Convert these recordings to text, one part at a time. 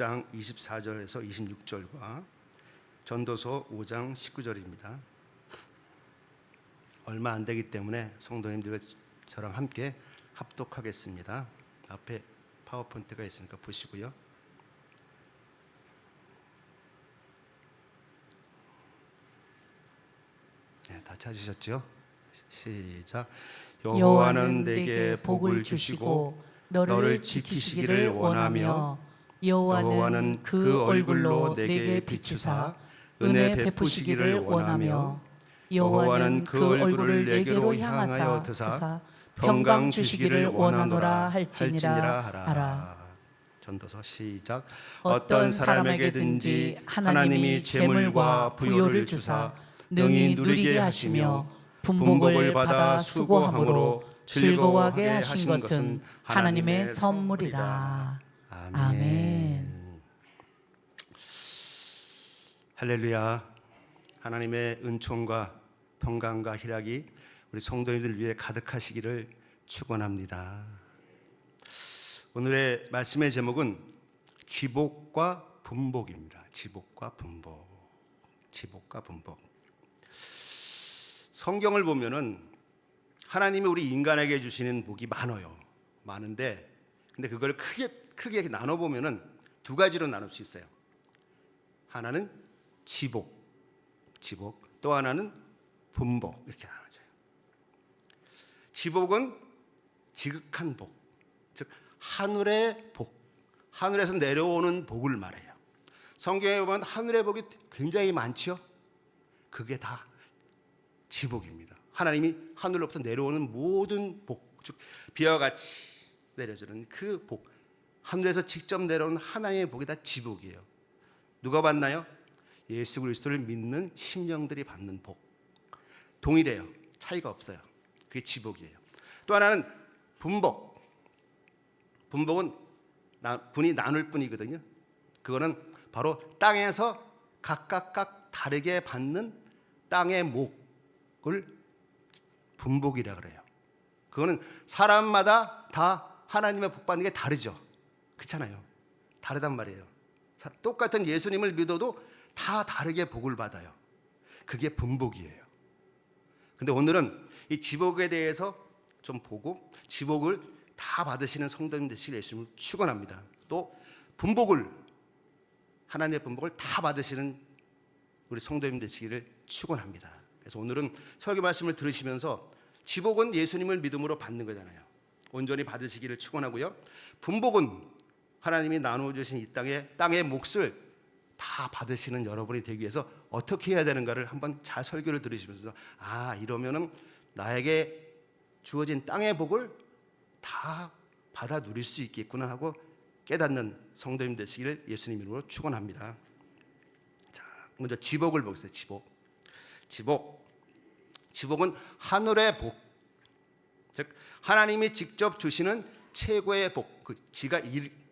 장 24절에서 26절과 전도서 5장 19절입니다. 얼마 안 되기 때문에 성도님들 저랑 함께 합독하겠습니다. 앞에 파워포인트가 있으니까 보시고요. 네, 다 찾으셨죠? 시작. 여호와는 내게 복을 주시고 너를 지키시기를 원하며 여호와는 그 얼굴로 내게 비추사 은혜 베푸시기를 원하며 여호와는 그 얼굴을 내게로 향하사 드사 평강 주시기를 원하노라 할지니라 하라. 전도서 시작. 어떤 사람에게든지 하나님이 재물과 부요를 주사 능히 누리게 하시며 분복을 받아 수고함으로 즐거워하게 하신 것은 하나님의 선물이라. 아멘. 할렐루야. 하나님의 은총과 평강과 희락이 우리 성도님들 위해 가득하시기를 축원합니다. 오늘의 말씀의 제목은 지복과 분복입니다. 지복과 분복. 지복과 분복. 성경을 보면은 하나님이 우리 인간에게 주시는 복이 많아요. 많은데 근데 그걸 크게 나눠 보면은 두 가지로 나눌 수 있어요. 하나는 지복, 또 하나는 분복 이렇게 나눠져요. 지복은 지극한 복, 즉 하늘의 복, 하늘에서 내려오는 복을 말해요. 성경에 보면 하늘의 복이 굉장히 많죠. 그게 다 지복입니다. 하나님이 하늘로부터 내려오는 모든 복, 즉 비와 같이 내려주는 그 복, 하늘에서 직접 내려오는 하나님의 복이 다 지복이에요. 누가 받나요? 예수 그리스도를 믿는 심령들이 받는 복. 동일해요. 차이가 없어요. 그게 지복이에요. 또 하나는 분복. 분복은 분이 나눌 뿐이거든요. 그거는 바로 땅에서 각각 다르게 받는 땅의 목을 분복이라 그래요. 그거는 사람마다 다 하나님의 복 받는 게 다르죠. 그렇잖아요. 다르단 말이에요. 똑같은 예수님을 믿어도 다 다르게 복을 받아요. 그게 분복이에요. 근데 오늘은 이 지복에 대해서 좀 보고 지복을 다 받으시는 성도님 되시길 예수님을 축원합니다. 또 분복을 하나님의 분복을 다 받으시는 우리 성도님 되시기를 축원합니다. 그래서 오늘은 설교 말씀을 들으시면서 지복은 예수님을 믿음으로 받는 거잖아요. 온전히 받으시기를 축원하고요. 분복은 하나님이 나누어 주신 이 땅의 몫을 다 받으시는 여러분이 되기 위해서 어떻게 해야 되는가를 한번 잘 설교를 들으시면서 이러면은 나에게 주어진 땅의 복을 다 받아 누릴 수 있겠구나 하고 깨닫는 성도님 되시기를 예수님 이름으로 축원합니다. 자, 먼저 지복을 보겠습니다. 지복은 하늘의 복, 즉 하나님이 직접 주시는 최고의 복, 그 지가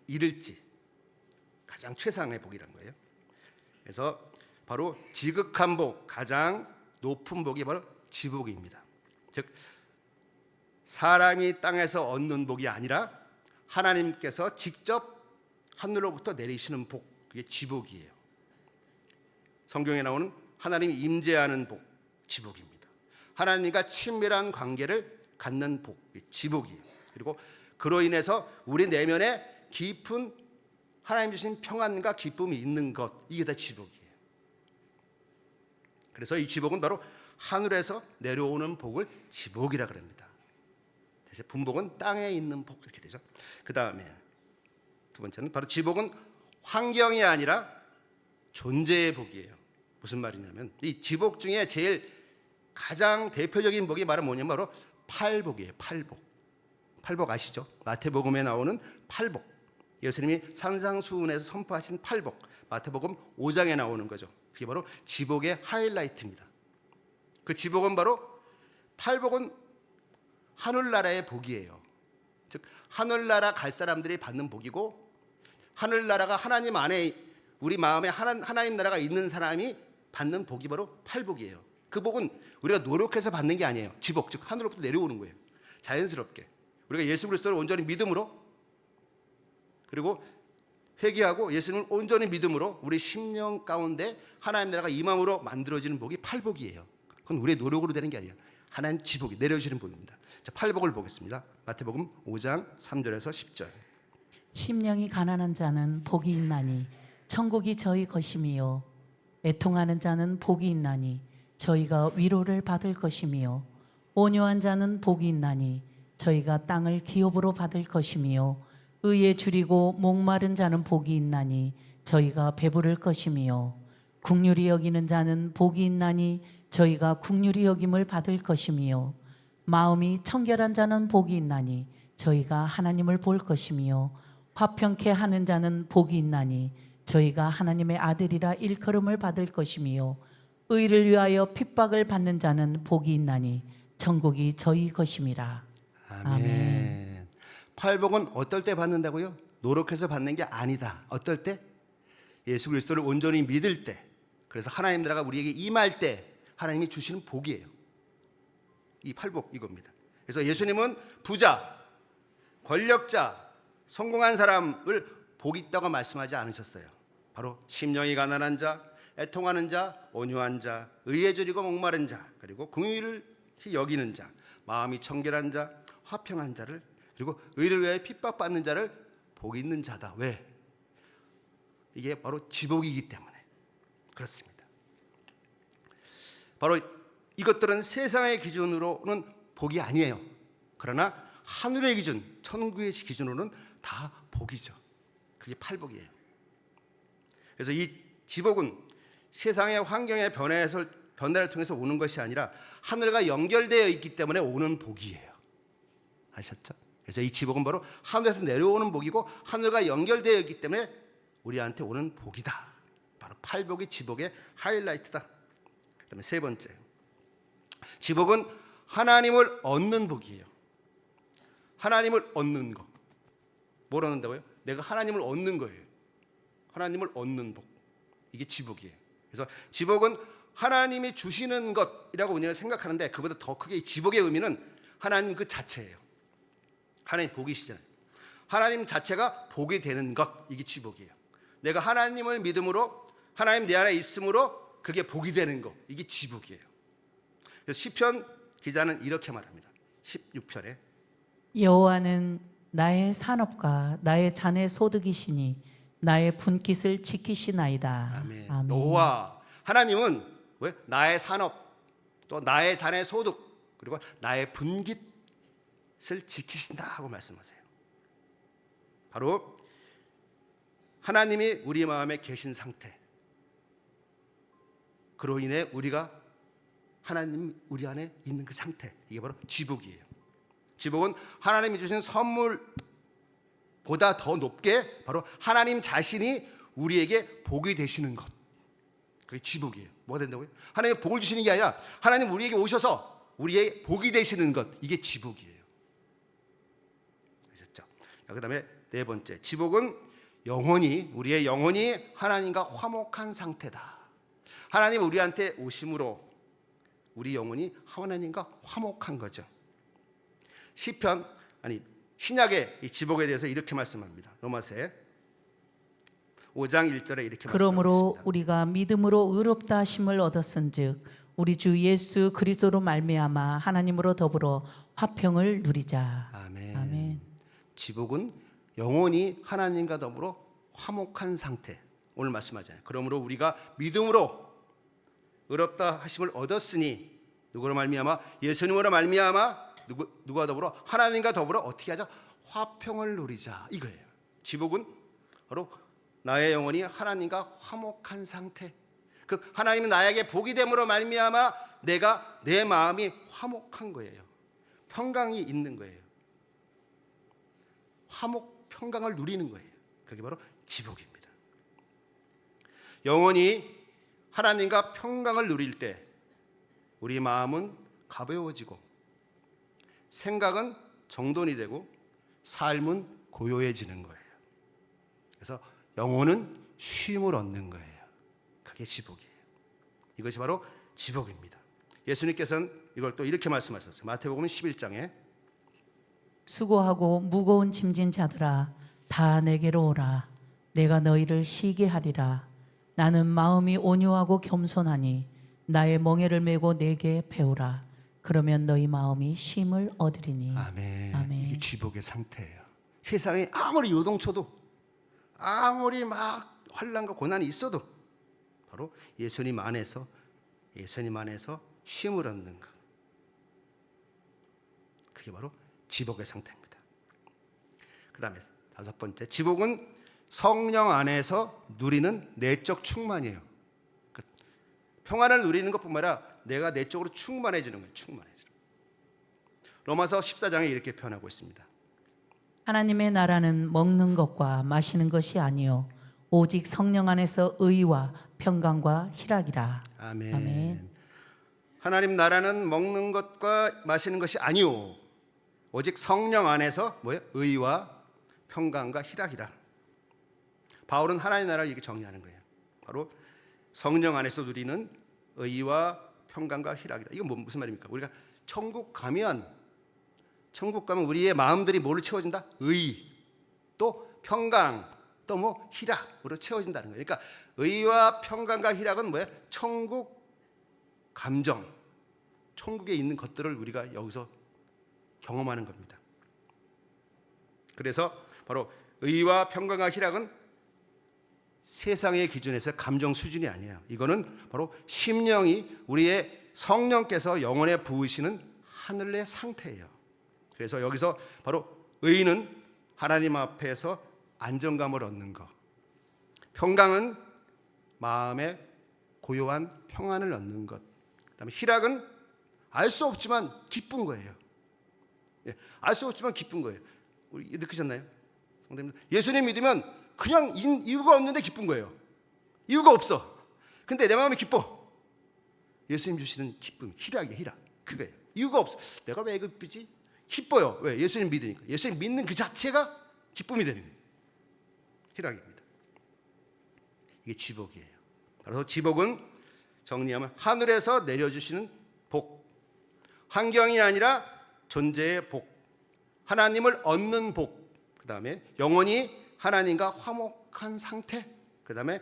이를지 가장 최상의 복이란 거예요. 그래서 바로 지극한 복, 가장 높은 복이 바로 지복입니다. 즉 사람이 땅에서 얻는 복이 아니라 하나님께서 직접 하늘로부터 내리시는 복, 그게 지복이에요. 성경에 나오는 하나님이 임재하는 복, 지복입니다. 하나님과 친밀한 관계를 갖는 복, 지복이에요. 그리고 그로 인해서 우리 내면에 깊은 하나님 주신 평안과 기쁨이 있는 것, 이게 다 지복이에요. 그래서 이 지복은 바로 하늘에서 내려오는 복을 지복이라 그럽니다. 대신 분복은 땅에 있는 복 이렇게 되죠. 그 다음에 두 번째는 바로 지복은 환경이 아니라 존재의 복이에요. 무슨 말이냐면 이 지복 중에 제일 가장 대표적인 복이 뭐냐면 바로 팔복이에요. 팔복 아시죠? 마태복음에 나오는 팔복. 예수님이 산상수훈에서 선포하신 팔복. 마태복음 5장에 나오는 거죠. 그게 바로 지복의 하이라이트입니다. 그 지복은 바로 팔복은 하늘나라의 복이에요. 즉 하늘나라 갈 사람들이 받는 복이고 하늘나라가 하나님 안에 우리 마음에 하나님 나라가 있는 사람이 받는 복이 바로 팔복이에요. 그 복은 우리가 노력해서 받는 게 아니에요. 지복, 즉 하늘로부터 내려오는 거예요. 자연스럽게 우리가 예수 그리스도를 온전히 믿음으로 그리고 회개하고 예수님을 온전히 믿음으로 우리 심령 가운데 하나님 나라가 임함으로 만들어지는 복이 팔복이에요. 그건 우리의 노력으로 되는 게 아니에요. 하나님 지복이 내려주시는 복입니다. 자, 팔복을 보겠습니다. 마태복음 5장 3절에서 10절. 심령이 가난한 자는 복이 있나니 천국이 저희 것이미요. 애통하는 자는 복이 있나니 저희가 위로를 받을 것이미요. 온유한 자는 복이 있나니 저희가 땅을 기업으로 받을 것이미요. 의에 줄이고 목마른 자는 복이 있나니 저희가 배부를 것이미요. 긍휼히 여기는 자는 복이 있나니 저희가 긍휼히 여김을 받을 것이미요. 마음이 청결한 자는 복이 있나니 저희가 하나님을 볼 것이미요. 화평케 하는 자는 복이 있나니 저희가 하나님의 아들이라 일컬음을 받을 것이미요. 의를 위하여 핍박을 받는 자는 복이 있나니 천국이 저희 것임이라. 아멘. 팔복은 어떨 때 받는다고요? 노력해서 받는 게 아니다. 어떨 때? 예수 그리스도를 온전히 믿을 때. 그래서 하나님 나라가 우리에게 임할 때 하나님이 주시는 복이에요. 이 팔복 이겁니다. 그래서 예수님은 부자, 권력자, 성공한 사람을 복 있다고 말씀하지 않으셨어요. 바로 심령이 가난한 자, 애통하는 자, 온유한 자, 의에 줄이고 목마른 자, 그리고 긍휼히 여기는 자, 마음이 청결한 자, 화평한 자를, 그리고 의를 위하여 핍박받는 자를 복 있는 자다. 왜? 이게 바로 지복이기 때문에 그렇습니다. 바로 이것들은 세상의 기준으로는 복이 아니에요. 그러나 하늘의 기준, 천국의 기준으로는 다 복이죠. 그게 팔복이에요. 그래서 이 지복은 세상의 환경의 변화를 통해서 오는 것이 아니라 하늘과 연결되어 있기 때문에 오는 복이에요. 아셨죠? 그래서 이 지복은 바로 하늘에서 내려오는 복이고 하늘과 연결되어 있기 때문에 우리한테 오는 복이다. 바로 팔복이 지복의 하이라이트다. 그다음에 세 번째, 지복은 하나님을 얻는 복이에요. 하나님을 얻는 거. 뭘 얻는다고요? 내가 하나님을 얻는 거예요. 하나님을 얻는 복. 이게 지복이에요. 그래서 지복은 하나님이 주시는 것이라고 우리는 생각하는데 그보다 더 크게 이 지복의 의미는 하나님 그 자체예요. 하나님 복이시잖아요. 하나님 자체가 복이 되는 것, 이게 지복이에요. 내가 하나님을 믿음으로 하나님 내 안에 있음으로 그게 복이 되는 것, 이게 지복이에요. 그래서 시편 기자는 이렇게 말합니다. 16편에 여호와는 나의 산업과 나의 잔의 소득이시니 나의 분깃을 지키시나이다. 아멘. 아멘. 여호와 하나님은 왜? 나의 산업, 또 나의 잔의 소득, 그리고 나의 분깃을 지키신다고 말씀하세요. 바로 하나님이 우리 마음에 계신 상태, 그로 인해 우리가 하나님 우리 안에 있는 그 상태, 이게 바로 지복이에요. 지복은 하나님이 주신 선물보다 더 높게 바로 하나님 자신이 우리에게 복이 되시는 것, 그게 지복이에요. 뭐가 된다고요? 하나님이 복을 주시는 게 아니라 하나님 우리에게 오셔서 우리의 복이 되시는 것, 이게 지복이에요. 아셨죠? 그 다음에 네 번째, 지복은 영혼이, 우리의 영혼이 하나님과 화목한 상태다. 하나님 우리한테 오심으로 우리 영혼이 하나님과 화목한 거죠. 시편, 신약의 이 지복에 대해서 이렇게 말씀합니다. 로마서 5장 1절에 이렇게 그러므로 말씀합니다. 우리가 믿음으로 의롭다 하심을 얻었은즉 우리 주 예수 그리스도로 말미암아 하나님으로 더불어 화평을 누리자. 아멘. 아멘. 지복은 영혼이 하나님과 더불어 화목한 상태. 오늘 말씀하잖아요. 그러므로 우리가 믿음으로 의롭다 하심을 얻었으니 누구로 말미암아? 예수님으로 말미암아 누가 더불어? 하나님과 더불어 어떻게 하자? 화평을 누리자, 이거예요. 지복은 바로 나의 영혼이 하나님과 화목한 상태. 그 하나님은 나에게 복이 됨으로 말미암아 내 마음이 화목한 거예요. 평강이 있는 거예요. 화목 평강을 누리는 거예요. 그게 바로 지복입니다. 영혼이 하나님과 평강을 누릴 때 우리 마음은 가벼워지고 생각은 정돈이 되고 삶은 고요해지는 거예요. 그래서 영혼은 쉼을 얻는 거예요. 그게 지복이에요. 이것이 바로 지복입니다. 예수님께서는 이걸 또 이렇게 말씀하셨어요. 마태복음 11장에 수고하고 무거운 짐진 자들아 다 내게로 오라. 내가 너희를 쉬게 하리라. 나는 마음이 온유하고 겸손하니 나의 멍에를 메고 내게 배우라. 그러면 너희 마음이 쉼을 얻으리니. 아멘. 아멘. 이게 지복의 상태예요. 세상에 아무리 요동쳐도, 아무리 막 환난과 고난이 있어도 바로 예수님 안에서 쉼을 얻는 것. 그게 바로 지복의 상태입니다. 그 다음에 5번째, 지복은 성령 안에서 누리는 내적 충만이에요. 평안을 누리는 것뿐만 아니라 내가 내적으로 충만해지는 거예요. 충만해지는. 로마서 14장에 이렇게 표현하고 있습니다. 하나님의 나라는 먹는 것과 마시는 것이 아니요 오직 성령 안에서 의와 평강과 희락이라. 아멘. 아멘. 하나님 나라는 먹는 것과 마시는 것이 아니오 오직 성령 안에서 뭐예요? 의와 평강과 희락이라. 바울은 하나님 나라를 이렇게 정의하는 거예요. 바로 성령 안에서 누리는 의와 평강과 희락이라. 이건 무슨 말입니까? 우리가 천국 가면 우리의 마음들이 뭐로 채워진다? 의, 또 평강, 또 뭐 희락으로 채워진다는 거예요. 그러니까 의와 평강과 희락은 뭐예요? 천국 감정, 천국에 있는 것들을 우리가 여기서 경험하는 겁니다. 그래서 바로 의와 평강과 희락은 세상의 기준에서 감정 수준이 아니에요. 이거는 바로 심령이 우리의 성령께서 영혼에 부으시는 하늘의 상태예요. 그래서 여기서 바로 의는 하나님 앞에서 안정감을 얻는 것, 평강은 마음의 고요한 평안을 얻는 것, 그다음에 희락은 알 수 없지만 기쁜 거예요. 알 수 없지만 기쁜 거예요. 우리 느끼셨나요? 성도님들, 예수님 믿으면 그냥 이유가 없는데 기쁜 거예요. 이유가 없어. 근데 내 마음이 기뻐. 예수님 주시는 기쁨, 희락이에요. 희락. 그거예요. 이유가 없어. 내가 왜 기쁘지? 기뻐요. 왜? 예수님 믿으니까. 예수님 믿는 그 자체가 기쁨이 되는 거예요. 희락입니다. 이게 지복이에요. 그래서 지복은 정리하면 하늘에서 내려주시는 복, 환경이 아니라 존재의 복, 하나님을 얻는 복, 그 다음에 영원히 하나님과 화목한 상태, 그 다음에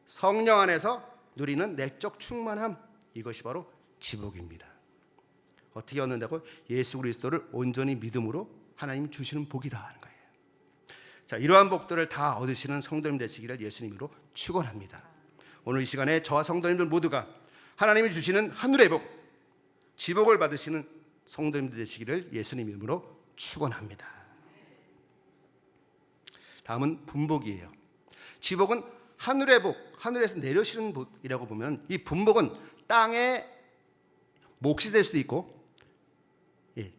성령 안에서 누리는 내적 충만함, 이것이 바로 지복입니다. 어떻게 얻는다고? 예수 그리스도를 온전히 믿음으로 하나님이 주시는 복이다 하는 거예요. 자, 이러한 복들을 다 얻으시는 성도님 되시기를 예수님으로 축원합니다. 오늘 이 시간에 저와 성도님들 모두가 하나님이 주시는 하늘의 복, 지복을 받으시는 성도님들 되시기를 예수님 이름으로 축원합니다. 다음은 분복이에요. 지복은 하늘의 복, 하늘에서 내려오시는 복이라고 보면 이 분복은 땅의 몫이 될 수도 있고,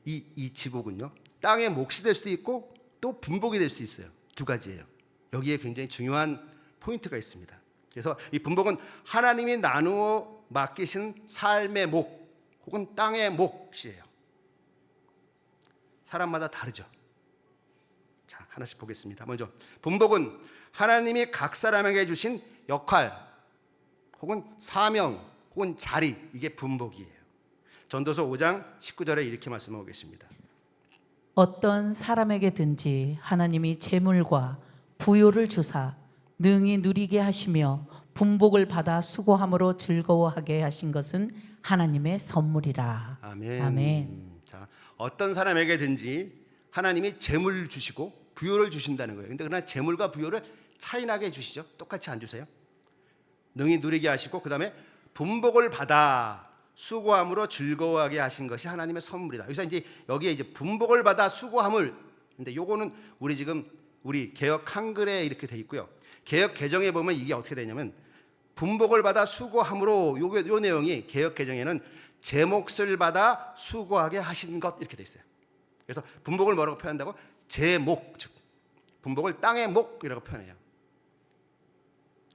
이 지복은요 땅의 몫이 될 수도 있고 또 분복이 될 수 있어요. 두 가지예요. 여기에 굉장히 중요한 포인트가 있습니다. 그래서 이 분복은 하나님이 나누어 맡기신 삶의 목 혹은 땅의 몫이에요. 사람마다 다르죠. 자, 하나씩 보겠습니다. 먼저 분복은 하나님이 각 사람에게 주신 역할 혹은 사명 혹은 자리, 이게 분복이에요. 전도서 5장 19절에 이렇게 말씀하고 계십니다. 어떤 사람에게든지 하나님이 재물과 부요를 주사 능히 누리게 하시며 분복을 받아 수고함으로 즐거워하게 하신 것은 하나님의 선물이라. 아멘. 아멘. 자, 어떤 사람에게든지 하나님이 재물 주시고 부요를 주신다는 거예요. 근데 그러나 재물과 부요를 차이나게 주시죠. 똑같이 안 주세요. 능히 누리게 하시고 그다음에 분복을 받아 수고함으로 즐거워하게 하신 것이 하나님의 선물이다. 여기서 이제 여기에 이제 분복을 받아 수고함을, 근데 요거는 우리 개역 한글에 이렇게 돼 있고요. 개역 개정에 보면 이게 어떻게 되냐면 분복을 받아 수고함으로 요 내용이 개역 개정에는 제 몫을 받아 수고하게 하신 것 이렇게 돼 있어요. 그래서 분복을 뭐라고 표현한다고? 제 목, 즉 분복을 땅의 목이라고 표현해요.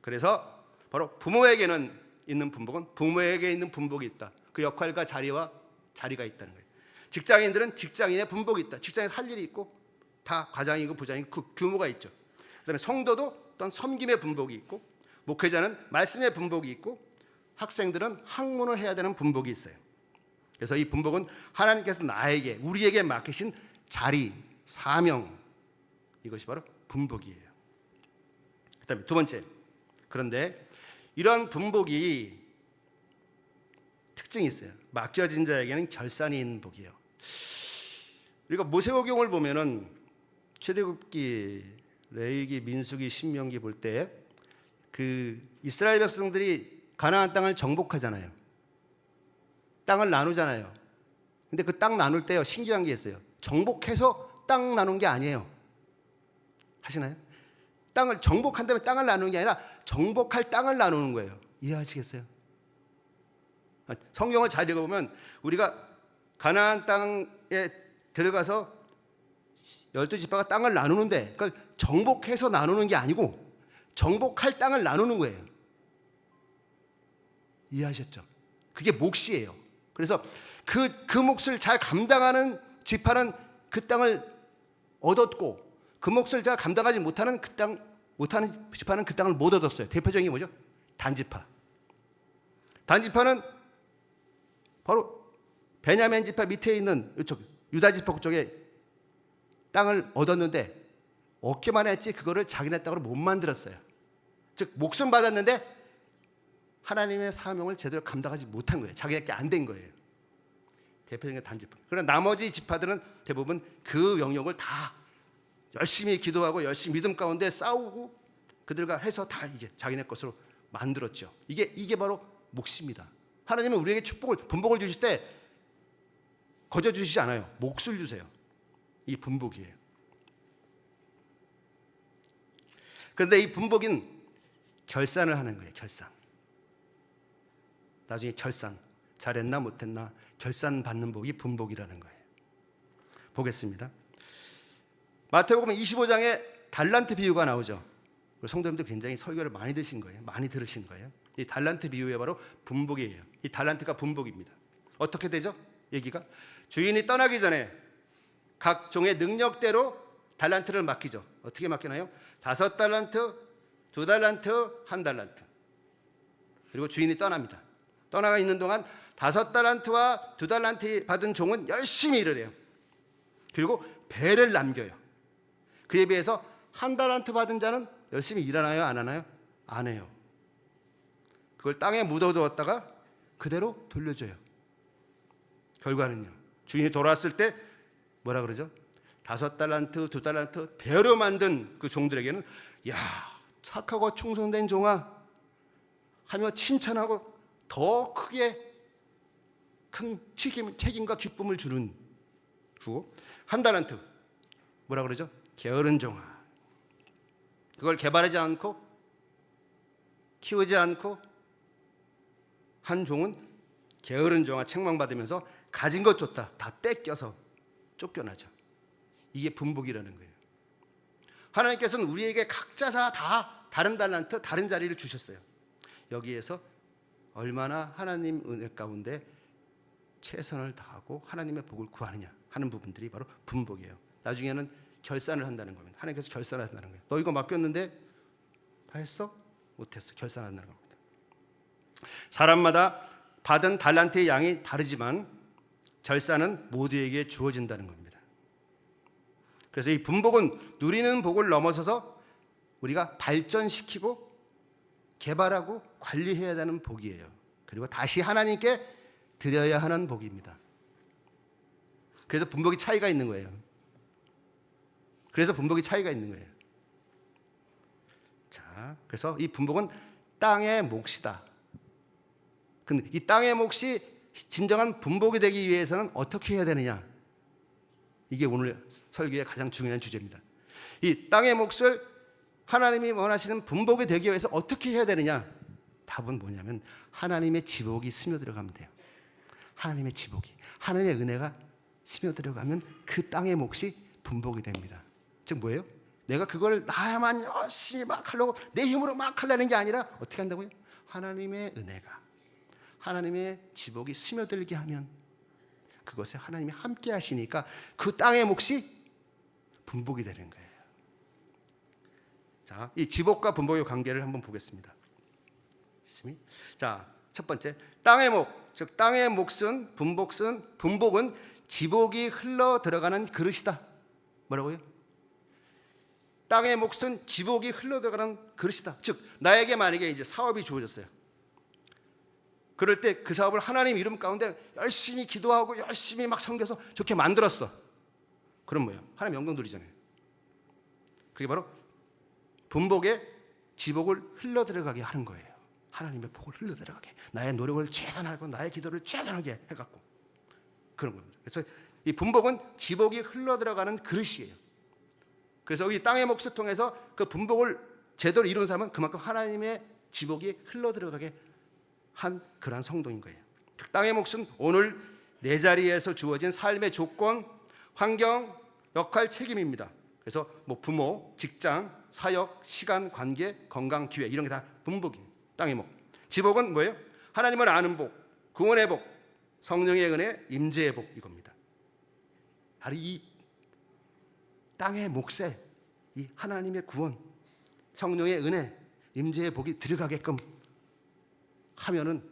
그래서 바로 부모에게는 있는 분복은 부모에게 있는 분복이 있다. 그 역할과 자리가 있다는 거예요. 직장인들은 직장인의 분복이 있다. 직장에서 할 일이 있고 다 과장이고 부장이고 그 규모가 있죠. 그다음에 성도도 어떤 섬김의 분복이 있고 목회자는 말씀의 분복이 있고 학생들은 학문을 해야 되는 분복이 있어요. 그래서 이 분복은 하나님께서 우리에게 맡기신 자리, 사명, 이것이 바로 분복이에요. 그다음에 두 번째, 그런데 이런 분복이 특징이 있어요. 맡겨진 자에게는 결산이 있는 복이에요. 우리가 모세오경을 보면은 출애굽기, 레위기, 민수기, 신명기 볼 때 그 이스라엘 백성들이 가나안 땅을 정복하잖아요. 땅을 나누잖아요. 근데 그 땅 나눌 때요, 신기한 게 있어요. 정복해서 땅 나눈 게 아니에요. 하시나요? 땅을 정복한 다음에 땅을 나누는 게 아니라 정복할 땅을 나누는 거예요. 이해하시겠어요? 성경을 잘 읽어보면 우리가 가나안 땅에 들어가서 12지파가 땅을 나누는데, 그러니까 정복해서 나누는 게 아니고 정복할 땅을 나누는 거예요. 이해하셨죠? 그게 몫이에요. 그래서 그 몫을 잘 감당하는 지파는 그 땅을 얻었고, 그 몫을 잘 감당하지 못하는 지파는 그 땅을 못 얻었어요. 대표적인 게 뭐죠? 단지파. 단지파는 바로 베냐민 지파 밑에 있는 이쪽 유다 지파 쪽에 땅을 얻었는데 얻기만 했지 그거를 자기네 땅으로 못 만들었어요. 즉 목숨 받았는데 하나님의 사명을 제대로 감당하지 못한 거예요. 자기네께 안 된 거예요. 대표적인 단지파. 그러나 나머지 지파들은 대부분 그 영역을 다 열심히 기도하고 열심히 믿음 가운데 싸우고 그들과 해서 다 이제 자기네 것으로 만들었죠. 이게 바로 몫입니다. 하나님은 우리에게 분복을 주실 때 거저 주시지 않아요. 몫을 주세요. 이 분복이에요. 그런데 이 분복인 결산을 하는 거예요. 결산. 나중에 결산. 잘했나 못했나 결산 받는 복이 분복이라는 거예요. 보겠습니다. 마태복음 25장에 달란트 비유가 나오죠. 성도님들 굉장히 설교를 많이 들으신 거예요. 많이 들으신 거예요. 이 달란트 비유에 바로 분복이에요. 이 달란트가 분복입니다. 어떻게 되죠? 얘기가 주인이 떠나기 전에 각 종의 능력대로 달란트를 맡기죠. 어떻게 맡기나요? 5달란트, 2달란트, 1달란트. 그리고 주인이 떠납니다. 떠나가 있는 동안 5달란트와 2달란트 받은 종은 열심히 일을 해요. 그리고 배를 남겨요. 그에 비해서 1달란트 받은 자는 열심히 일하나요? 안 하나요? 안 해요. 그걸 땅에 묻어두었다가 그대로 돌려줘요. 결과는요, 주인이 돌아왔을 때 뭐라 그러죠? 5달란트, 2달란트 배로 만든 그 종들에게는 야, 착하고 충성된 종아 하며 칭찬하고 더 크게 큰 책임과 기쁨을 주고, 1달란트 뭐라 그러죠? 게으른 종아. 그걸 개발하지 않고 키우지 않고 한 종은 게으른 종아 책망받으면서 가진 것 줬다 다 뺏겨서 쫓겨나죠. 이게 분복이라는 거예요. 하나님께서는 우리에게 각자 다 다른 달란트, 다른 자리를 주셨어요. 여기에서 얼마나 하나님 은혜 가운데 최선을 다하고 하나님의 복을 구하느냐 하는 부분들이 바로 분복이에요. 나중에는 결산을 한다는 겁니다. 하나님께서 결산을 한다는 거예요. 너 이거 맡겼는데 다 했어? 못했어. 결산한다는 겁니다. 사람마다 받은 달란트의 양이 다르지만 결산은 모두에게 주어진다는 겁니다. 그래서 이 분복은 누리는 복을 넘어서서 우리가 발전시키고 개발하고 관리해야 되는 복이에요. 그리고 다시 하나님께 드려야 하는 복입니다. 그래서 분복이 차이가 있는 거예요. 그래서 분복이 차이가 있는 거예요. 자, 그래서 이 분복은 땅의 몫이다. 근데 이 땅의 몫이 진정한 분복이 되기 위해서는 어떻게 해야 되느냐? 이게 오늘 설교의 가장 중요한 주제입니다. 이 땅의 몫을 하나님이 원하시는 분복이 되기 위해서 어떻게 해야 되느냐? 답은 뭐냐면 하나님의 지복이 스며들어가면 돼요. 하나님의 지복이, 하나님의 은혜가 스며들어가면 그 땅의 몫이 분복이 됩니다. 즉 뭐예요? 내가 그걸 나야만 열심히 막 하려고 내 힘으로 막 하려는 게 아니라 어떻게 한다고요? 하나님의 은혜가, 하나님의 지복이 스며들게 하면 그것에 하나님이 함께 하시니까 그 땅의 몫이 분복이 되는 거예요. 자, 이 지복과 분복의 관계를 한번 보겠습니다. 자, 첫 번째, 땅의 몫, 즉 땅의 몫은 분복은 지복이 흘러 들어가는 그릇이다. 뭐라고요? 땅의 몫은 지복이 흘러들어가는 그릇이다. 즉 나에게 만약에 이제 사업이 주어졌어요. 그럴 때 그 사업을 하나님 이름 가운데 열심히 기도하고 열심히 막 섬겨서 좋게 만들었어. 그럼 뭐예요? 하나님 영광 돌리잖아요. 그게 바로 분복의 지복을 흘러들어가게 하는 거예요. 하나님의 복을 흘러들어가게, 나의 노력을 최선하고 나의 기도를 최선하게 해갖고 그런 겁니다. 그래서 이 분복은 지복이 흘러들어가는 그릇이에요. 그래서 이 땅의 몫을 통해서 그 분복을 제대로 이룬 사람은 그만큼 하나님의 지복이 흘러들어가게 한 그러한 성도인 거예요. 땅의 몫은 오늘 내 자리에서 주어진 삶의 조건, 환경, 역할, 책임입니다. 그래서 뭐 부모, 직장, 사역, 시간, 관계, 건강, 기회 이런 게 다 분복이에요. 땅의 몫. 지복은 뭐예요? 하나님을 아는 복, 구원의 복, 성령의 은혜, 임재의 복 이겁니다. 바로 이 땅의 몫에 이 하나님의 구원, 성령의 은혜, 임재의 복이 들어가게끔 하면은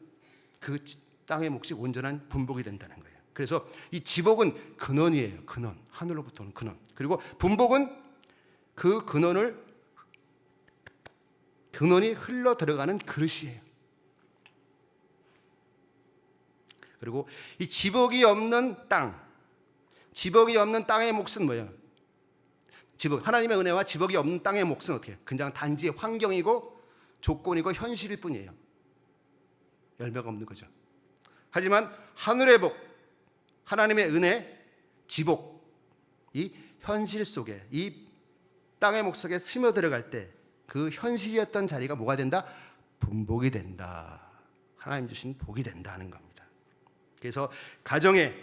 그 땅의 몫이 온전한 분복이 된다는 거예요. 그래서 이 지복은 근원이에요. 근원. 하늘로부터 오는 근원. 그리고 분복은 그 근원이 흘러 들어가는 그릇이에요. 그리고 이 지복이 없는 땅, 지복이 없는 땅의 몫은 뭐예요? 지복, 하나님의 은혜와 지복이 없는 땅의 몫은 어떻게 해요? 그냥 단지 환경이고 조건이고 현실일 뿐이에요. 열매가 없는 거죠. 하지만 하늘의 복, 하나님의 은혜, 지복, 이 현실 속에 이 땅의 목 속에 스며 들어갈 때 그 현실이었던 자리가 뭐가 된다? 분복이 된다. 하나님 주신 복이 된다는 겁니다. 그래서 가정에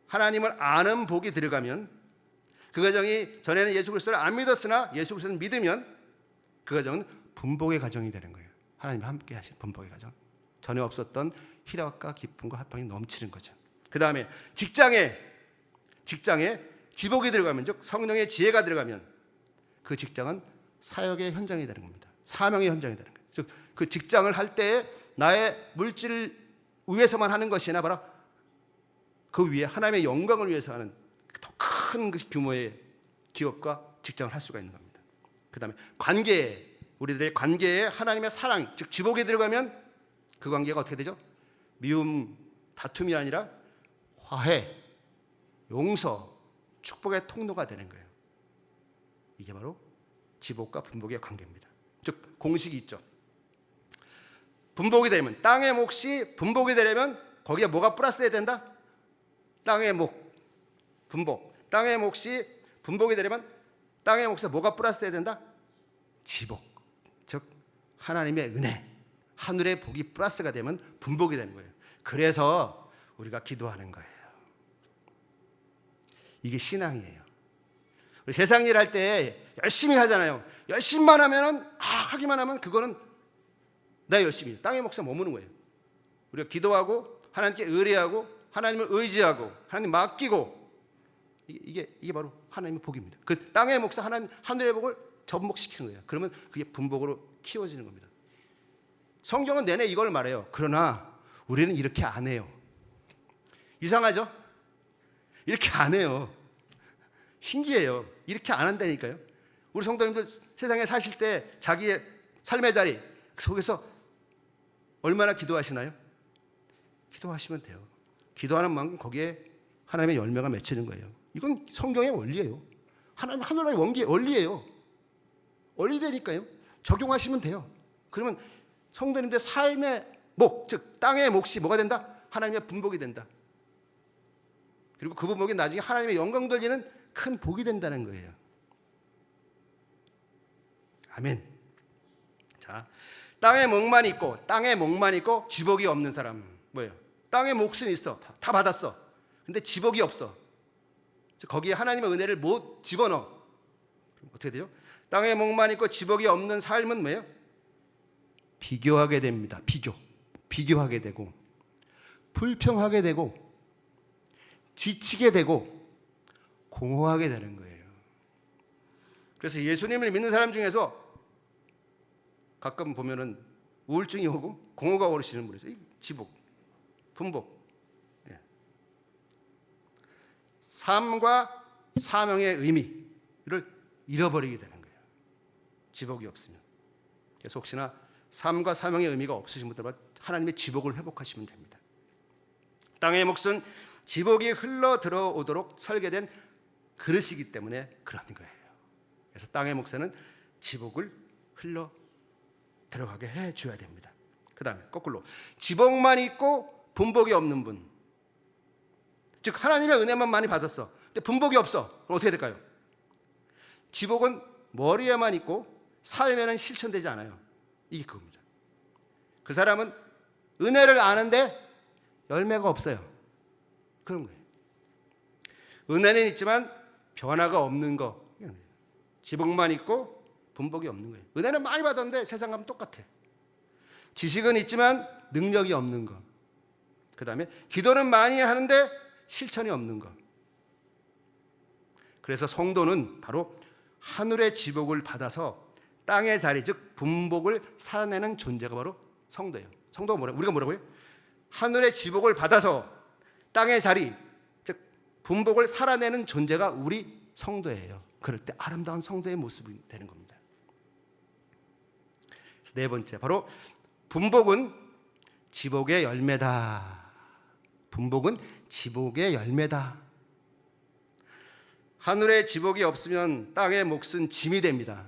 하나님을 아는 복이 들어가면 그 가정이 전에는 예수 그리스도를 안 믿었으나 예수 그리스도를 믿으면 그 가정은 분복의 가정이 되는 거예요. 하나님과 함께 하신 분복의 가정. 전에 없었던 희락과 기쁨과 화평이 넘치는 거죠. 그 다음에 직장에 지복이 들어가면, 즉 성령의 지혜가 들어가면 그 직장은 사역의 현장이 되는 겁니다. 사명의 현장이 되는 거예요. 즉 그 직장을 할 때에 나의 물질 위해서만 하는 것이 아니라 바로 그 위에 하나님의 영광을 위해서 하는 더 큰 규모의 기업과 직장을 할 수가 있는 겁니다. 그 다음에 우리들의 관계에 하나님의 사랑, 즉 지복이 들어가면 그 관계가 어떻게 되죠? 미움, 다툼이 아니라 화해, 용서, 축복의 통로가 되는 거예요. 이게 바로 지복과 분복의 관계입니다. 즉 공식이 있죠. 분복이 되면, 땅의 몫이 분복이 되려면 거기에 뭐가 플러스돼야 된다? 땅의 몫, 분복. 땅의 몫이 분복이 되려면 땅의 몫에 뭐가 플러스돼야 된다? 지복, 즉 하나님의 은혜, 하늘의 복이 플러스가 되면 분복이 되는 거예요. 그래서 우리가 기도하는 거예요. 이게 신앙이에요. 우리 세상 일 할 때 열심히 하잖아요. 열심히만 하면은 하기만 하면 그거는 나 열심히. 땅의 몫에 머무는 거예요. 우리가 기도하고 하나님께 의뢰하고 하나님을 의지하고 하나님 맡기고 이게 바로 하나님의 복입니다. 그 땅의 몫에 하늘의 복을 접목시키는 거예요. 그러면 그게 분복으로 키워지는 겁니다. 성경은 내내 이걸 말해요. 그러나 우리는 이렇게 안 해요. 이상하죠? 이렇게 안 해요. 신기해요. 이렇게 안 한다니까요. 우리 성도님들 세상에 사실 때 자기의 삶의 자리 속에서 얼마나 기도하시나요? 기도하시면 돼요. 기도하는 만큼 거기에 하나님의 열매가 맺히는 거예요. 이건 성경의 원리예요. 하나님의 원리예요. 원리되니까요. 적용하시면 돼요. 그러면 성도님들 삶의 목, 즉 땅의 몫이 뭐가 된다? 하나님의 분복이 된다. 그리고 그 분복이 나중에 하나님의 영광 돌리는 큰 복이 된다는 거예요. 아멘. 자, 땅의 몫만 있고 지복이 없는 사람 뭐예요? 땅의 몫은 있어, 다 받았어. 근데 지복이 없어. 거기에 하나님의 은혜를 못 집어넣어. 그럼 어떻게 되죠? 땅의 몫만 있고 지복이 없는 삶은 뭐예요? 비교하게 됩니다. 비교하게 되고 불평하게 되고 지치게 되고 공허하게 되는 거예요. 그래서 예수님을 믿는 사람 중에서 가끔 보면은 우울증이 오고 공허가 오르시는 분이 있어요. 지복, 분복. 삶과 사명의 의미를 잃어버리게 되는 거예요. 지복이 없으면. 그래서 혹시나 삶과 사명의 의미가 없으신 분들은 하나님의 지복을 회복하시면 됩니다. 땅의 몫은 지복이 흘러 들어오도록 설계된 그릇이기 때문에 그런 거예요. 그래서 땅의 몫에는 지복을 흘러 들어가게 해줘야 됩니다. 그 다음에 거꾸로 지복만 있고 분복이 없는 분, 즉 하나님의 은혜만 많이 받았어, 근데 분복이 없어. 그럼 어떻게 될까요? 지복은 머리에만 있고 삶에는 실천되지 않아요. 이게 그겁니다. 그 사람은 은혜를 아는데 열매가 없어요. 그런 거예요. 은혜는 있지만 변화가 없는 거. 지복만 있고 분복이 없는 거예요. 은혜는 많이 받았는데 세상 가면 똑같아. 지식은 있지만 능력이 없는 거. 그 다음에 기도는 많이 하는데 실천이 없는 거. 그래서 성도는 바로 하늘의 지복을 받아서 땅의 자리, 즉 분복을 살아내는 존재가 바로 성도예요. 성도가 뭐라고? 우리가 뭐라고요? 하늘의 지복을 받아서 땅의 자리, 즉 분복을 살아내는 존재가 우리 성도예요. 그럴 때 아름다운 성도의 모습이 되는 겁니다. 그래서 네 번째, 바로 분복은 지복의 열매다. 분복은 지복의 열매다. 하늘의 지복이 없으면 땅의 몫은 짐이 됩니다.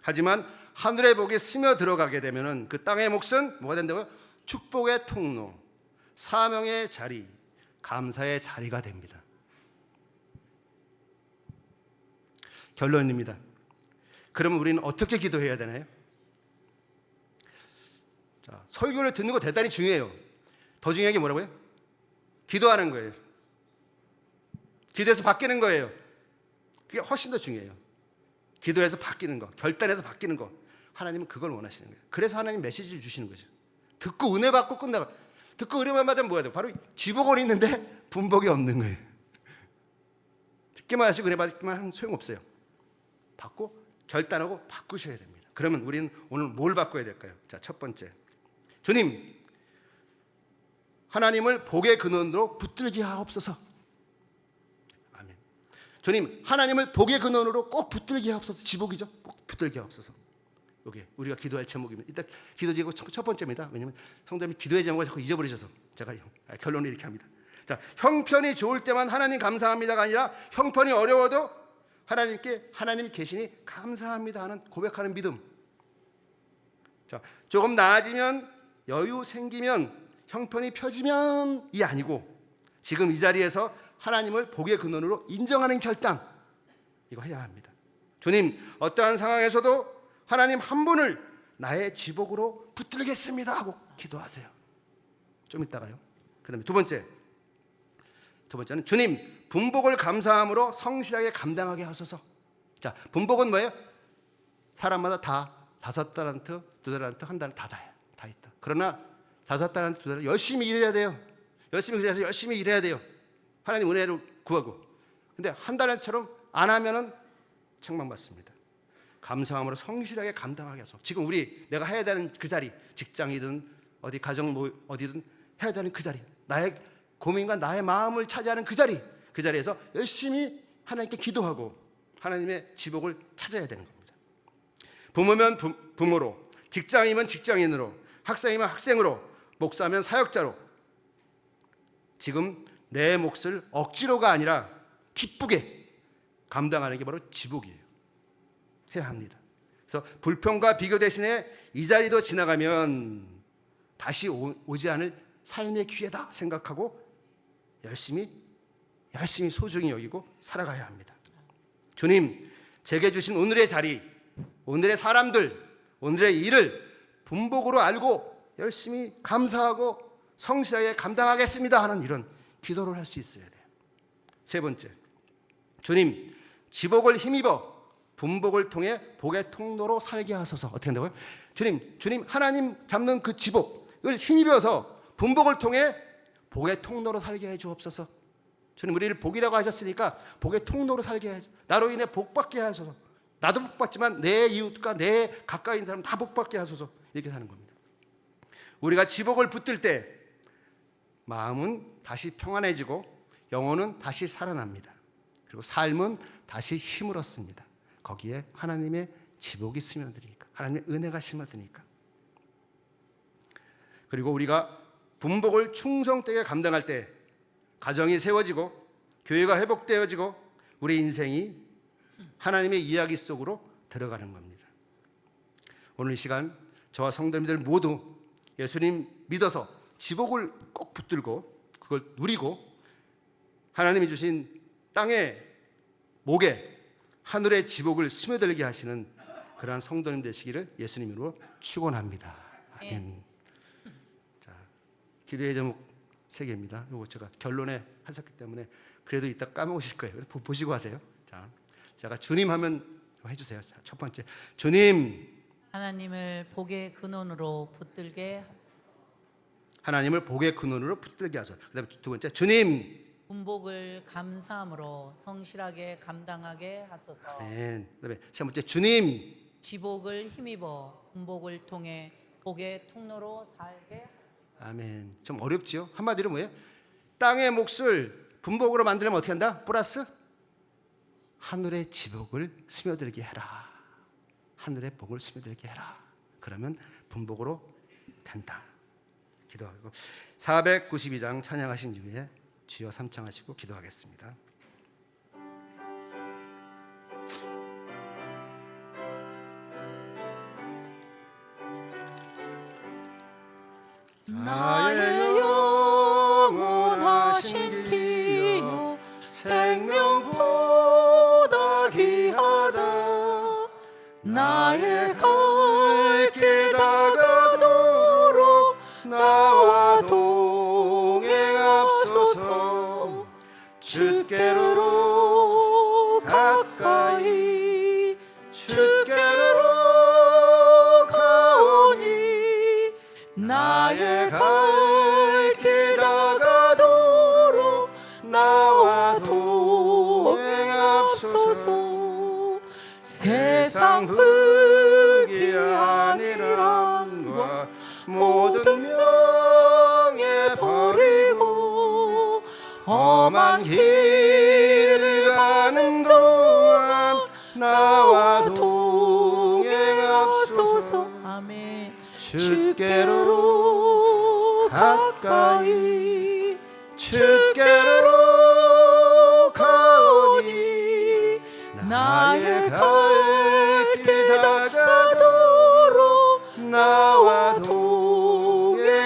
하지만 하늘의 복이 스며들어가게 되면 그 땅의 몫은 뭐가 된다고요? 축복의 통로, 사명의 자리, 감사의 자리가 됩니다. 결론입니다. 그러면 우리는 어떻게 기도해야 되나요? 자, 설교를 듣는 거 대단히 중요해요. 더 중요한 게 뭐라고요? 기도하는 거예요. 기도해서 바뀌는 거예요. 그게 훨씬 더 중요해요. 기도해서 바뀌는 거, 결단해서 바뀌는 거. 하나님은 그걸 원하시는 거예요. 그래서 하나님 메시지를 주시는 거죠. 듣고 은혜 받고 끝나가. 듣고 은혜만 받으면 뭐야 돼요? 바로 지복은 있는데 분복이 없는 거예요. 듣기만 하시고 은혜 받기만 하면 소용없어요. 받고 결단하고 바꾸셔야 됩니다. 그러면 우리는 오늘 뭘 바꿔야 될까요? 자, 첫 번째, 주님, 하나님을 복의 근원으로 붙들게 하옵소서. 아멘. 주님, 하나님을 복의 근원으로 꼭 붙들게 하옵소서. 지복이죠. 꼭 붙들게 하옵소서. 여기 우리가 기도할 제목입니다. 일단 기도 제목 첫 번째입니다. 왜냐하면 성도님이 기도의 제목을 자꾸 잊어버리셔서 제가 결론을 이렇게 합니다. 자, 형편이 좋을 때만 하나님 감사합니다가 아니라 형편이 어려워도 하나님께 하나님 계시니 감사합니다 하는 고백하는 믿음. 자, 조금 나아지면, 여유 생기면, 형편이 펴지면 이 아니고 지금 이 자리에서 하나님을 복의 근원으로 인정하는 결단, 이거 해야 합니다. 주님, 어떠한 상황에서도 하나님 한 분을 나의 지복으로 붙들겠습니다 하고 기도하세요. 좀 이따가요. 그 다음에 두 번째는 주님, 분복을 감사함으로 성실하게 감당하게 하소서. 자, 분복은 뭐예요? 사람마다 다 5달란트, 2달란트, 1달란트 다 있다. 그러나 5달란트, 2달란트 열심히 일해야 돼요. 열심히 그래서 열심히 일해야 돼요. 하나님 은혜를 구하고. 근데 1달란트처럼 안 하면은 책망받습니다. 감사함으로 성실하게 감당하게 하소서. 지금 내가 해야 되는 그 자리, 직장이든 어디 가정 어디든 해야 되는 그 자리, 나의 고민과 나의 마음을 차지하는 그 자리에서 열심히 하나님께 기도하고 하나님의 지복을 찾아야 되는 겁니다. 부모면 부모로, 직장이면 직장인으로, 학생이면 학생으로, 목사면 사역자로 지금 내 몫을 억지로가 아니라 기쁘게 감당하는 게 바로 지복이에요. 해야 합니다. 그래서 불평과 비교 대신에 이 자리도 지나가면 다시 오지 않을 삶의 기회다 생각하고 열심히 소중히 여기고 살아가야 합니다. 주님, 제게 주신 오늘의 자리, 오늘의 사람들, 오늘의 일을 분복으로 알고 열심히 감사하고 성실하게 감당하겠습니다 하는 이런 기도를 할 수 있어야 돼요. 세 번째, 주님, 지복을 힘입어 분복을 통해 복의 통로로 살게 하소서. 어떻게 한다고요? 주님, 하나님 잡는 그 지복을 힘입어서 분복을 통해 복의 통로로 살게 해 주옵소서. 주님, 우리를 복이라고 하셨으니까 복의 통로로 살게 해, 나로 인해 복받게 하소서. 나도 복받지만 내 이웃과 내 가까이 있는 사람 다 복받게 하소서. 이렇게 사는 겁니다. 우리가 지복을 붙들 때 마음은 다시 평안해지고 영혼은 다시 살아납니다. 그리고 삶은 다시 힘을 얻습니다. 거기에 하나님의 지복이 스며드니까, 하나님의 은혜가 심어드니까. 그리고 우리가 분복을 충성되게 감당할 때 가정이 세워지고 교회가 회복되어지고 우리 인생이 하나님의 이야기 속으로 들어가는 겁니다. 오늘 이 시간 저와 성도님들 모두 예수님 믿어서 지복을 꼭 붙들고 그걸 누리고 하나님이 주신 땅의 목에 하늘의 지복을 스며들게 하시는 그러한 성도님 되시기를 예수님 이름으로 축원합니다. 아멘. 자, 기도의 제목 3개입니다. 이거 제가 결론에 하셨기 때문에 그래도 이따 까먹으실 거예요. 보시고 하세요. 자, 제가 주님 하면 해주세요. 자, 첫 번째, 주님, 하나님을 복의 근원으로 붙들게 하소서. 하나님을 복의 근원으로 붙들게 하소서. 그다음에 두 번째, 주님, 분복을 감사함으로 성실하게 감당하게 하소서. 아멘. 그다음에 세 번째, 주님, 지복을 힘입어 분복을 통해 복의 통로로 살게 하소서. 아멘. 좀 어렵죠? 한마디로 뭐예요? 땅의 몫을 분복으로 만들면 어떻게 한다? 플러스 하늘의 지복을 스며들게 해라. 하늘의 복을 스며들게 해라. 그러면 분복으로 된다. 기도하고 492장 찬양하신 이후에 주여 삼창하시고 기도하겠습니다. 나의 영원하신 기요 생명보다 귀하다. 나의 갈 길 다가도록 나와 동행하소서. 주께로 가까이 주께로 가오니 나의 갈 길 다가도록 나와 동행하소서. 세상 불기 아니란과 모든 명예 버리고 험한 길을 가는 동안 나와 동행하소서. 아멘. 주께로 가까이 주께로 가오니 나의 갈 길 다가도록 나와 동행하소서.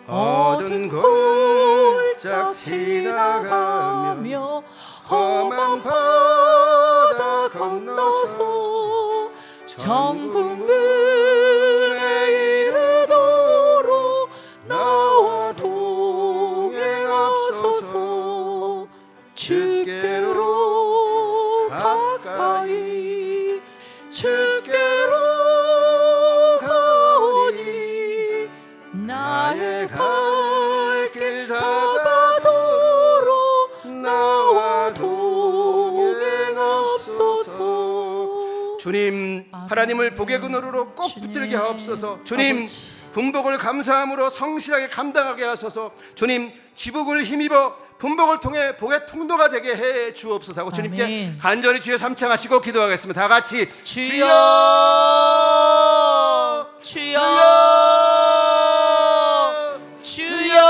어두운 골짝 지나가며 험한 바다 건너서 천국문에 이르도록 나와 동행하소서. 주께로 가까이 주께로 가오니 나의 갈 길 다가도록 나와 동행하소서. 주님, 하나님을 복의 근원으로 꼭 주님, 붙들게 하옵소서. 주님, 아버지. 분복을 감사함으로 성실하게 감당하게 하소서. 주님, 지복을 힘입어 분복을 통해 복의 통로가 되게 해 주옵소서 하고 주님께 아멘. 간절히 주여 삼창하시고 기도하겠습니다. 다 같이 주여 주여 주여.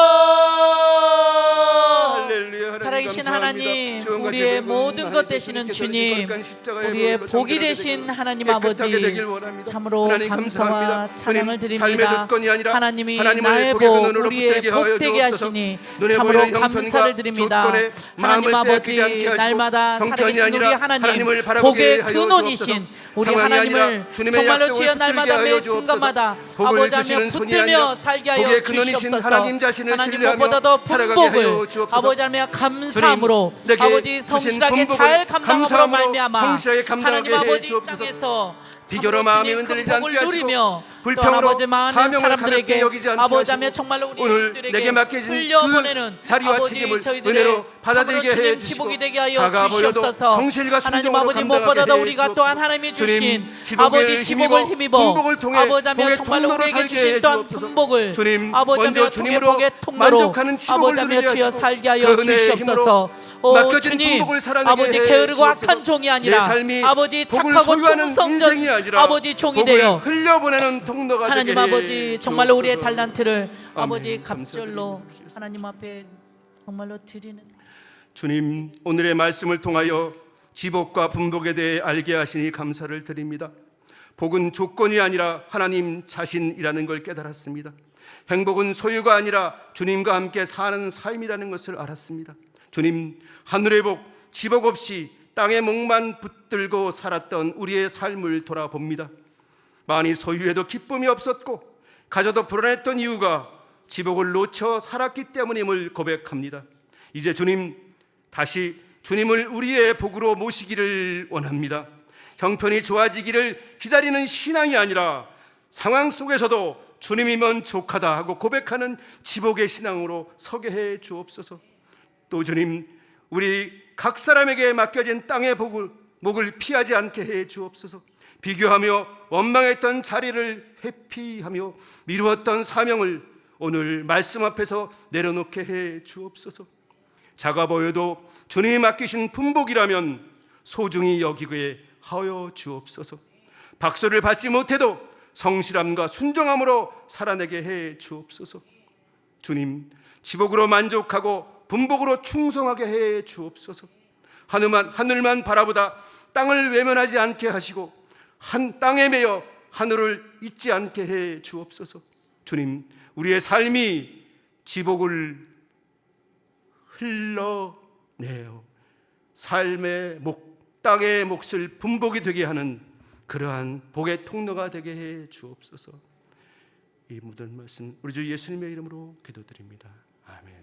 할렐루야. 살아계신 감사합니다. 하나님, 주원과 우리의 제복은 모든 것 하나님 되시는 주님께서 주님, 거룩한 십자가의 우리의 보혈로 복이 정결하게 되신 되길, 하나님 깨끗하게 아버지, 되길 원합니다. 참으로 하나님 감사와 감사합니다. 찬양을 주님, 삶의 드립니다. 조건이 아니라 하나님이 하나님을 나의 복의 복, 근원으로 우리의 붙들게 하여 복되게 주옵소서. 하시니 눈에 참으로 보이는 형편과 감사를 드립니다. 조건에 하나님 마음을 빼앗기지 않게 아버지, 하시고 날마다 형편이 살아계신 우리 아니라 하나님, 하나님을 바라보게 복의 하여 근원이신 주옵소서. 우리 상황이 하나님을 아니라 주님의 정말로 약속을 주여 붙들게 날마다 하여 매 주옵소서. 순간마다 복을 아버지 하며 주시는 손이 붙들며 아니라 살게 하여 복의 근원이신 주시옵소서. 하나님 자신을 하나님 신뢰하며 무엇보다도 살아가게 하여 분복을 주옵소서. 아버지 하며 감사함으로 주님, 내게 아버지 주신 성실하게 분복을 잘 감당함으로 감사함으로 말미암아 성실하게 감당하게 하나님 해 아버지 이 주옵소서. 땅에서 비교로 마음이 흔들리지 않게 하시고 누리며 불평으로 또 아버지 많은 사명을 사람들에게 가볍게 여기지 않게 아버지 하며 하시고 정말로 우리 오늘 들에게 내게 맡겨진 흘려보내는 그 자리와 아버지 책임을 저희들의 은혜로 받아들이게 참으로 해 주님 주시고 지복이 되게 하여 작아 보여도 주시옵소서. 성실과 하나님 순종으로 아버지 감당하게 무엇보다도 해 우리가 주옵소서. 또한 하나님이 주신 주님, 지복을 아버지 지복을 힘입어 분복을 통해 아버지 하며 복의 정말로 통로로 우리에게 살게 주신 해 또한 주옵소서. 분복을 주님, 아버지 먼저 하며 주님으로 복의 통로로 만족하는 지복을 아버지 하며 누리게 주여 하시고 살게 하여 그 은혜의 주시옵소서. 힘으로 오 맡겨진 주님, 행복을 살아내게 아버지 해 게으르고 주옵소서. 악한 종이 아니라 내 삶이 아버지 복을 착하고 소유하는 충성전 인생이 아니라 아버지 종이 복을 되어 흘려보내는 통로가 하나님 되게 해 아버지 정말로 우리의 주옵소서. 달란트를 아멘. 아버지 갑절로 감사드립니다. 하나님 앞에 정말로 드리는 주님, 오늘의 말씀을 통하여 지복과 분복에 대해 알게 하시니 감사를 드립니다. 복은 조건이 아니라 하나님 자신이라는 걸 깨달았습니다. 행복은 소유가 아니라 주님과 함께 사는 삶이라는 것을 알았습니다. 주님, 하늘의 복, 지복 없이 땅의 목만 붙들고 살았던 우리의 삶을 돌아봅니다. 많이 소유해도 기쁨이 없었고 가져도 불안했던 이유가 지복을 놓쳐 살았기 때문임을 고백합니다. 이제 주님, 다시 주님을 우리의 복으로 모시기를 원합니다. 형편이 좋아지기를 기다리는 신앙이 아니라 상황 속에서도 주님이면 족하다 하고 고백하는 지복의 신앙으로 서게 해 주옵소서. 또 주님, 우리 각 사람에게 맡겨진 땅의 복을 피하지 않게 해 주옵소서. 비교하며 원망했던 자리를 회피하며 미루었던 사명을 오늘 말씀 앞에서 내려놓게 해 주옵소서. 작아 보여도 주님이 맡기신 분복이라면 소중히 여기게 하여 주옵소서. 박수를 받지 못해도 성실함과 순종함으로 살아내게 해 주옵소서. 주님, 지복으로 만족하고 분복으로 충성하게 해 주옵소서. 하늘만 바라보다 땅을 외면하지 않게 하시고 한 땅에 매여 하늘을 잊지 않게 해 주옵소서. 주님, 우리의 삶이 지복을 흘러내어 삶의 땅의 몫을 분복이 되게 하는 그러한 복의 통로가 되게 해 주옵소서. 이 모든 말씀 우리 주 예수님의 이름으로 기도드립니다. 아멘.